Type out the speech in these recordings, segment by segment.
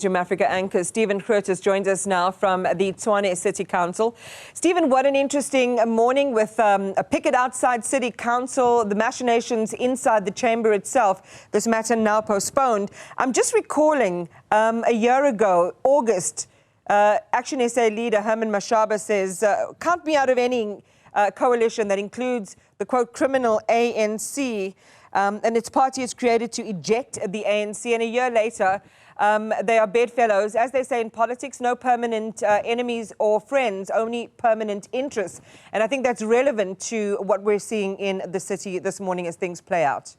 Newzroom Afrika anchor Stephen Curtis joins us now from the Tshwane City Council. Stephen, what an interesting morning with a picket outside City Council, the machinations inside the chamber itself, this matter now postponed. I'm just recalling a year ago, August, ActionSA leader Herman Mashaba says, count me out of any coalition that includes the, quote, criminal ANC, and its party is created to eject the ANC. And a year later, they are bedfellows. As they say in politics, no permanent enemies or friends, only permanent interests. And I think that's relevant to what we're seeing in the city this morning as things play out.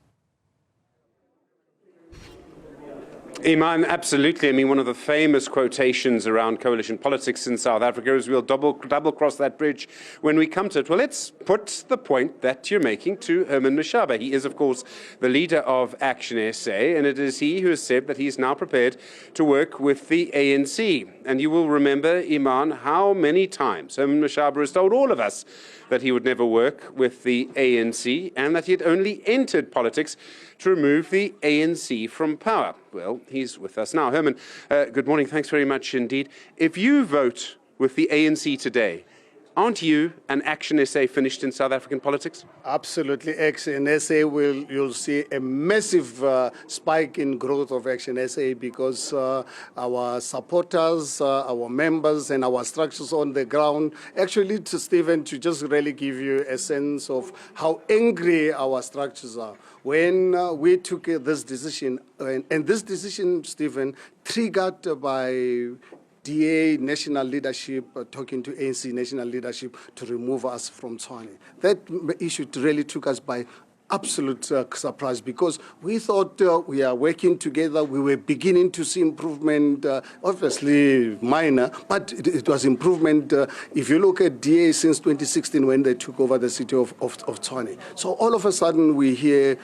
Iman, absolutely. I mean, one of the famous quotations around coalition politics in South Africa is we'll double cross that bridge when we come to it. Well, let's put the point that you're making to Herman Mashaba. He is, of course, the leader of ActionSA, and it is he who has said that he's now prepared to work with the ANC. And you will remember, Iman, how many times Herman Mashaba has told all of us that he would never work with the ANC and that he had only entered politics to remove the ANC from power. Well, he's with us now. Herman, good morning. Thanks very much indeed. If you vote with the ANC today, aren't you and ActionSA finished in South African politics? Absolutely. ActionSA you'll see a massive spike in growth of ActionSA because our supporters, our members and our structures on the ground, actually, to Stephen, to just really give you a sense of how angry our structures are. When we took this decision, and this decision, Stephen, triggered by DA national leadership talking to ANC national leadership to remove us from Tshwane. That issue really took us by absolute surprise because we thought we are working together. We were beginning to see improvement, obviously minor, but it was improvement. If you look at DA since 2016 when they took over the city of Tshwane. So all of a sudden we hear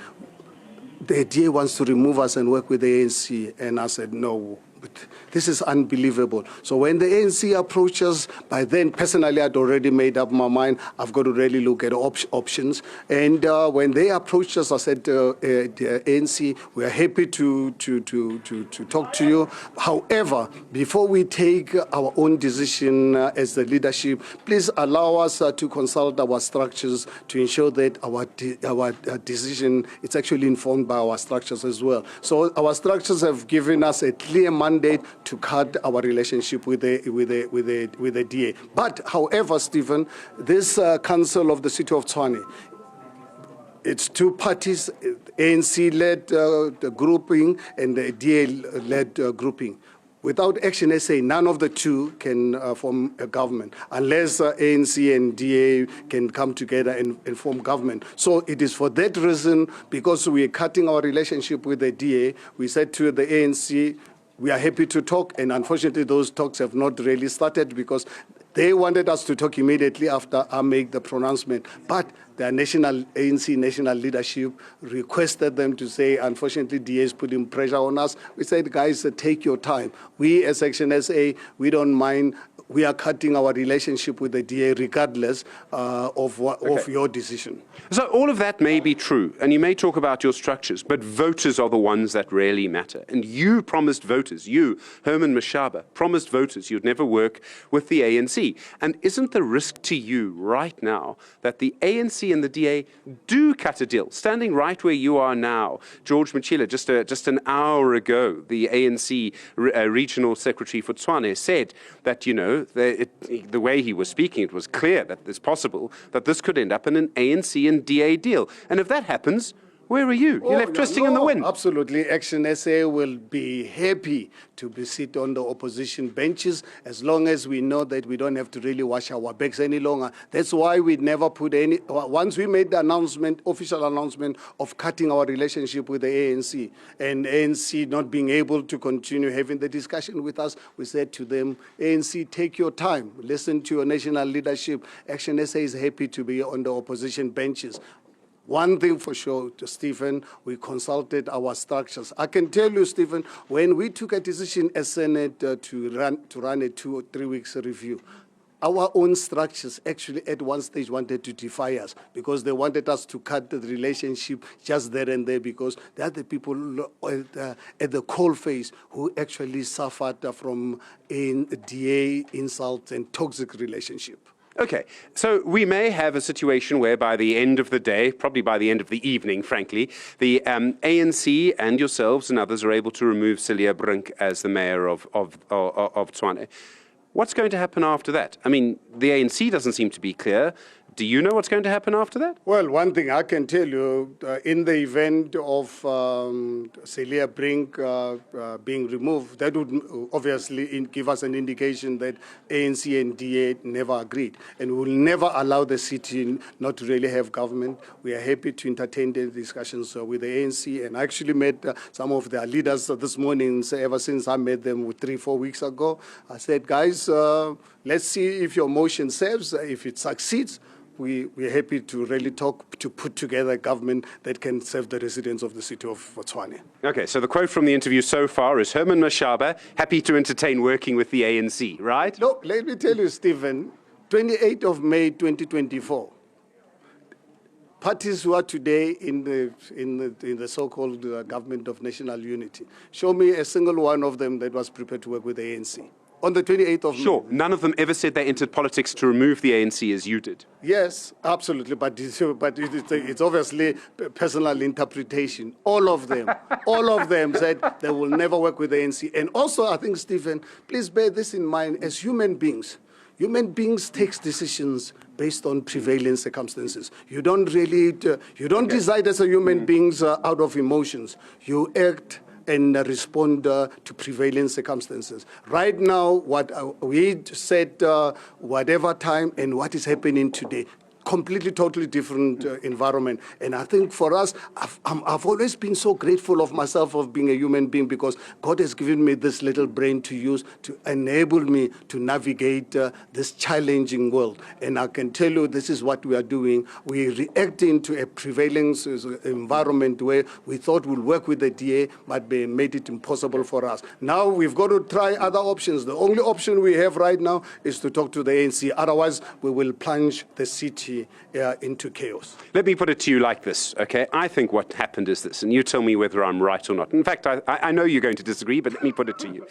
the DA wants to remove us and work with the ANC, and I said no. But this is unbelievable. So when the ANC approached us, by then, personally, I'd already made up my mind. I've got to really look at options. And when they approached us, I said, the ANC, we are happy to talk to you. However, before we take our own decision as the leadership, please allow us to consult our structures to ensure that our decision is actually informed by our structures as well. So our structures have given us a clear mandate to cut our relationship with the DA. But, however, Stephen, this council of the city of Tshwane, it's two parties, ANC-led grouping and the DA-led grouping. Without ActionSA, none of the two can form a government unless ANC and DA can come together and form government. So it is for that reason, because we are cutting our relationship with the DA, we said to the ANC, we are happy to talk, and unfortunately those talks have not really started because they wanted us to talk immediately after I make the pronouncement. But the ANC national leadership requested them to say, unfortunately, DA is putting pressure on us. We said, guys, take your time. We as ActionSA, we don't mind. We are cutting our relationship with the DA regardless of your decision. So all of that may be true, and you may talk about your structures, but voters are the ones that really matter. And you promised voters, you, Herman Mashaba, promised voters you'd never work with the ANC. And isn't the risk to you right now that the ANC and the DA do cut a deal? Standing right where you are now, George Machila, just an hour ago, the ANC regional secretary for Tshwane said that, you know, the way he was speaking, it was clear that it's possible that this could end up in an ANC and DA deal. And if that happens, where are you? You're left twisting in the wind. Absolutely. ActionSA will be happy to sit on the opposition benches as long as we know that we don't have to really wash our backs any longer. That's why we never put any... Once we made the announcement, official announcement of cutting our relationship with the ANC and ANC not being able to continue having the discussion with us, we said to them, ANC, take your time. Listen to your national leadership. ActionSA is happy to be on the opposition benches. One thing for sure, Stephen, we consulted our structures. I can tell you, Stephen, when we took a decision as Senate to run a 2 or 3 weeks review, our own structures actually at one stage wanted to defy us because they wanted us to cut the relationship just there and there because they are the people at the coalface who actually suffered from DA insults and toxic relationship. Okay, so we may have a situation where by the end of the day, probably by the end of the evening, frankly, the ANC and yourselves and others are able to remove Cilliers Brink as the mayor of Tshwane. What's going to happen after that? I mean, the ANC doesn't seem to be clear. Do you know what's going to happen after that? Well, one thing I can tell you, in the event of Cilliers Brink being removed, that would obviously give us an indication that ANC and DA never agreed. And we will never allow the city not to really have government. We are happy to entertain the discussions with the ANC. And I actually met some of their leaders this morning, ever since I met them 3-4 weeks ago. I said, guys, let's see if your motion serves. If it succeeds, we're happy to really talk to put together a government that can serve the residents of the city of Tshwane. Okay, so the quote from the interview so far is Herman Mashaba, happy to entertain working with the ANC, right? Look, let me tell you, Stephen, 28th of May 2024, parties who are today in the so-called government of national unity, show me a single one of them that was prepared to work with the ANC. On the 28th of May. Sure, none of them ever said they entered politics to remove the ANC as you did. Yes, absolutely, but it's obviously personal interpretation. All of them said they will never work with the ANC. And also, I think, Stephen, please bear this in mind, as human beings take decisions based on prevailing circumstances. You don't really, decide as a human beings out of emotions. You act and respond to prevailing circumstances. Right now, what we said, whatever time and what is happening today, completely, totally different environment. And I think for us, I've always been so grateful of myself of being a human being because God has given me this little brain to use to enable me to navigate this challenging world. And I can tell you this is what we are doing. We're reacting to a prevailing environment where we thought we'll work with the DA, but they made it impossible for us. Now we've got to try other options. The only option we have right now is to talk to the ANC. Otherwise, we will plunge the city into chaos. Let me put it to you like this, okay? I think what happened is this, and you tell me whether I'm right or not. In fact, I know you're going to disagree, but let me put it to you,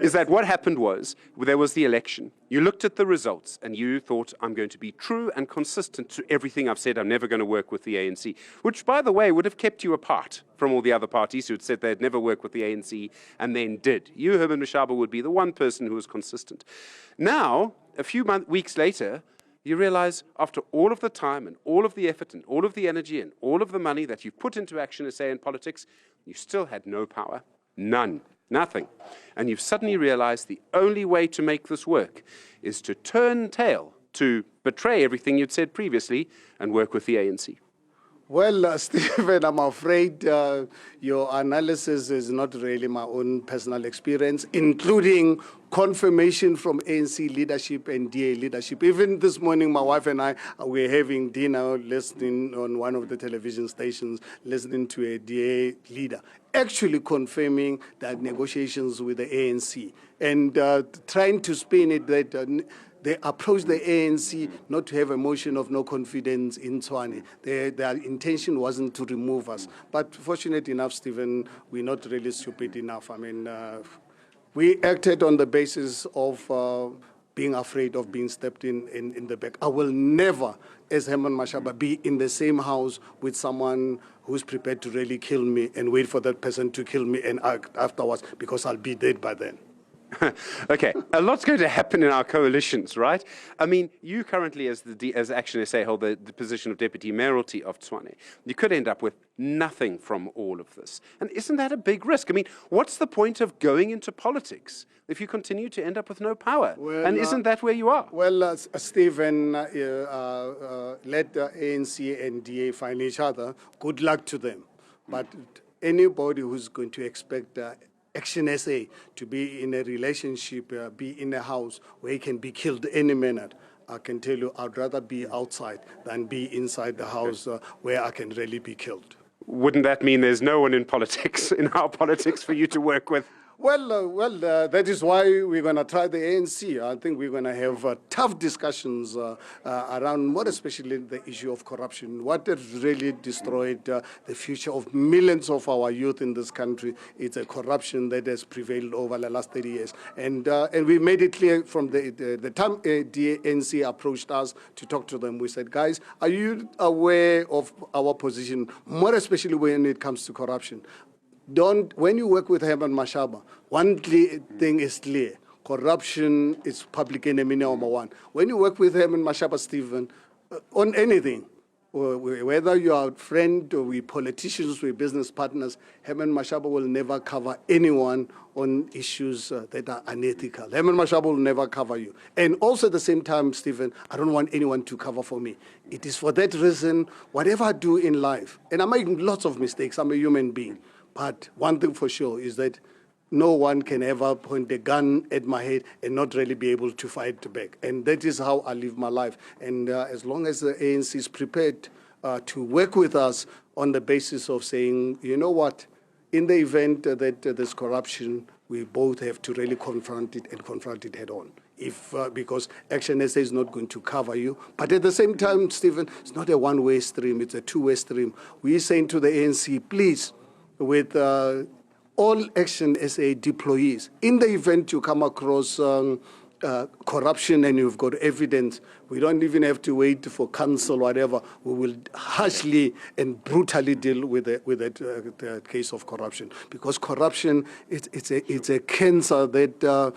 is that what happened was, there was the election. You looked at the results, and you thought, I'm going to be true and consistent to everything I've said. I'm never going to work with the ANC, which, by the way, would have kept you apart from all the other parties who had said they'd never work with the ANC and then did. You, Herman Mashaba, would be the one person who was consistent. Now, a few weeks later, you realize after all of the time and all of the effort and all of the energy and all of the money that you've put into ActionSA and politics, you still had no power, none, nothing. And you've suddenly realized the only way to make this work is to turn tail, to betray everything you'd said previously and work with the ANC. Well, Stephen, I'm afraid your analysis is not really my own personal experience, including confirmation from ANC leadership and DA leadership. Even this morning, my wife and I were having dinner, listening on one of the television stations, listening to a DA leader, actually confirming that negotiations with the ANC and trying to spin it that they approached the ANC not to have a motion of no confidence in Tshwane. Their intention wasn't to remove us. But fortunately enough, Stephen, we're not really stupid enough. I mean, we acted on the basis of being afraid of being stepped in the back. I will never, as Herman Mashaba, be in the same house with someone who's prepared to really kill me and wait for that person to kill me and act afterwards because I'll be dead by then. Okay, a lot's going to happen in our coalitions, right? I mean, you currently, as ActionSA, hold the position of Deputy Mayoralty of Tshwane. You could end up with nothing from all of this. And isn't that a big risk? I mean, what's the point of going into politics if you continue to end up with no power? Well, and isn't that where you are? Well, Stephen, let the ANC and DA find each other. Good luck to them. But anybody who's going to expect ActionSA to be in a relationship, be in a house where he can be killed any minute, I can tell you I'd rather be outside than be inside the house where I can really be killed. Wouldn't that mean there's no one in politics, in our politics, for you to work with? That is why we're going to try the ANC. I think we're going to have tough discussions around more especially the issue of corruption. What has really destroyed the future of millions of our youth in this country is a corruption that has prevailed over the last 30 years. And we made it clear from the time the ANC approached us to talk to them. We said, guys, are you aware of our position, more especially when it comes to corruption? When you work with Herman Mashaba, one thing is clear. Corruption is public enemy number one. When you work with Herman Mashaba, Stephen, on anything, whether you are a friend or we politicians, we business partners, Herman Mashaba will never cover anyone on issues that are unethical. Herman Mashaba will never cover you. And also at the same time, Stephen, I don't want anyone to cover for me. It is for that reason, whatever I do in life, and I'm making lots of mistakes, I'm a human being, but one thing for sure is that no one can ever point a gun at my head and not really be able to fight back. And that is how I live my life. And as long as the ANC is prepared to work with us on the basis of saying, you know what, in the event that there's corruption, we both have to really confront it and confront it head on. Because ActionSA is not going to cover you. But at the same time, Stephen, it's not a one-way stream, it's a two-way stream. We're saying to the ANC, please, with all ActionSA deployees, in the event you come across corruption and you've got evidence, we don't even have to wait for counsel or whatever. We will harshly and brutally deal with the case of corruption. Because corruption, it's a cancer that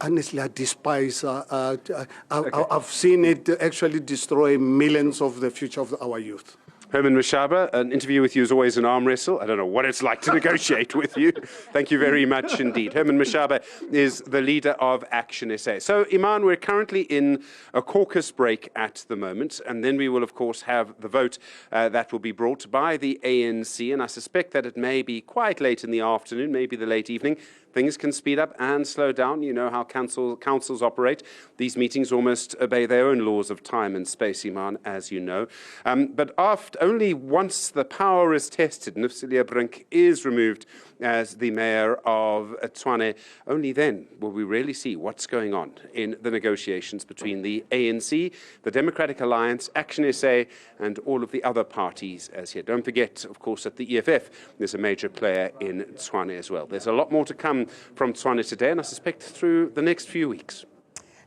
honestly I despise. I've seen it actually destroy millions of the future of our youth. Herman Mashaba, an interview with you is always an arm wrestle. I don't know what it's like to negotiate with you. Thank you very much indeed. Herman Mashaba is the leader of ActionSA. So, Iman, we're currently in a caucus break at the moment, and then we will, of course, have the vote that will be brought by the ANC, and I suspect that it may be quite late in the afternoon, maybe the late evening. Things can speed up and slow down. You know how councils operate. These meetings almost obey their own laws of time and space, Iman, as you know. But only once the power is tested, Newzroom Afrika Brink is removed as the mayor of Tshwane, only then will we really see what's going on in the negotiations between the ANC, the Democratic Alliance, ActionSA, and all of the other parties as yet. Don't forget, of course, that the EFF is a major player in Tshwane as well. There's a lot more to come from Tshwane today, and I suspect through the next few weeks.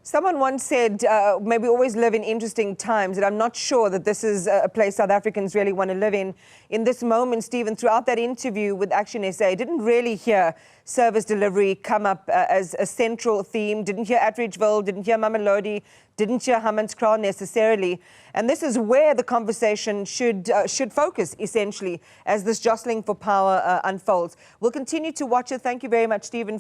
Someone once said, maybe always live in interesting times, and I'm not sure that this is a place South Africans really want to live in. In this moment, Stephen, throughout that interview with ActionSA, I didn't really hear service delivery come up as a central theme, didn't hear Atteridgeville, didn't hear Mamelodi, didn't hear Hammanskraal necessarily. And this is where the conversation should focus, essentially, as this jostling for power unfolds. We'll continue to watch it. Thank you very much, Stephen.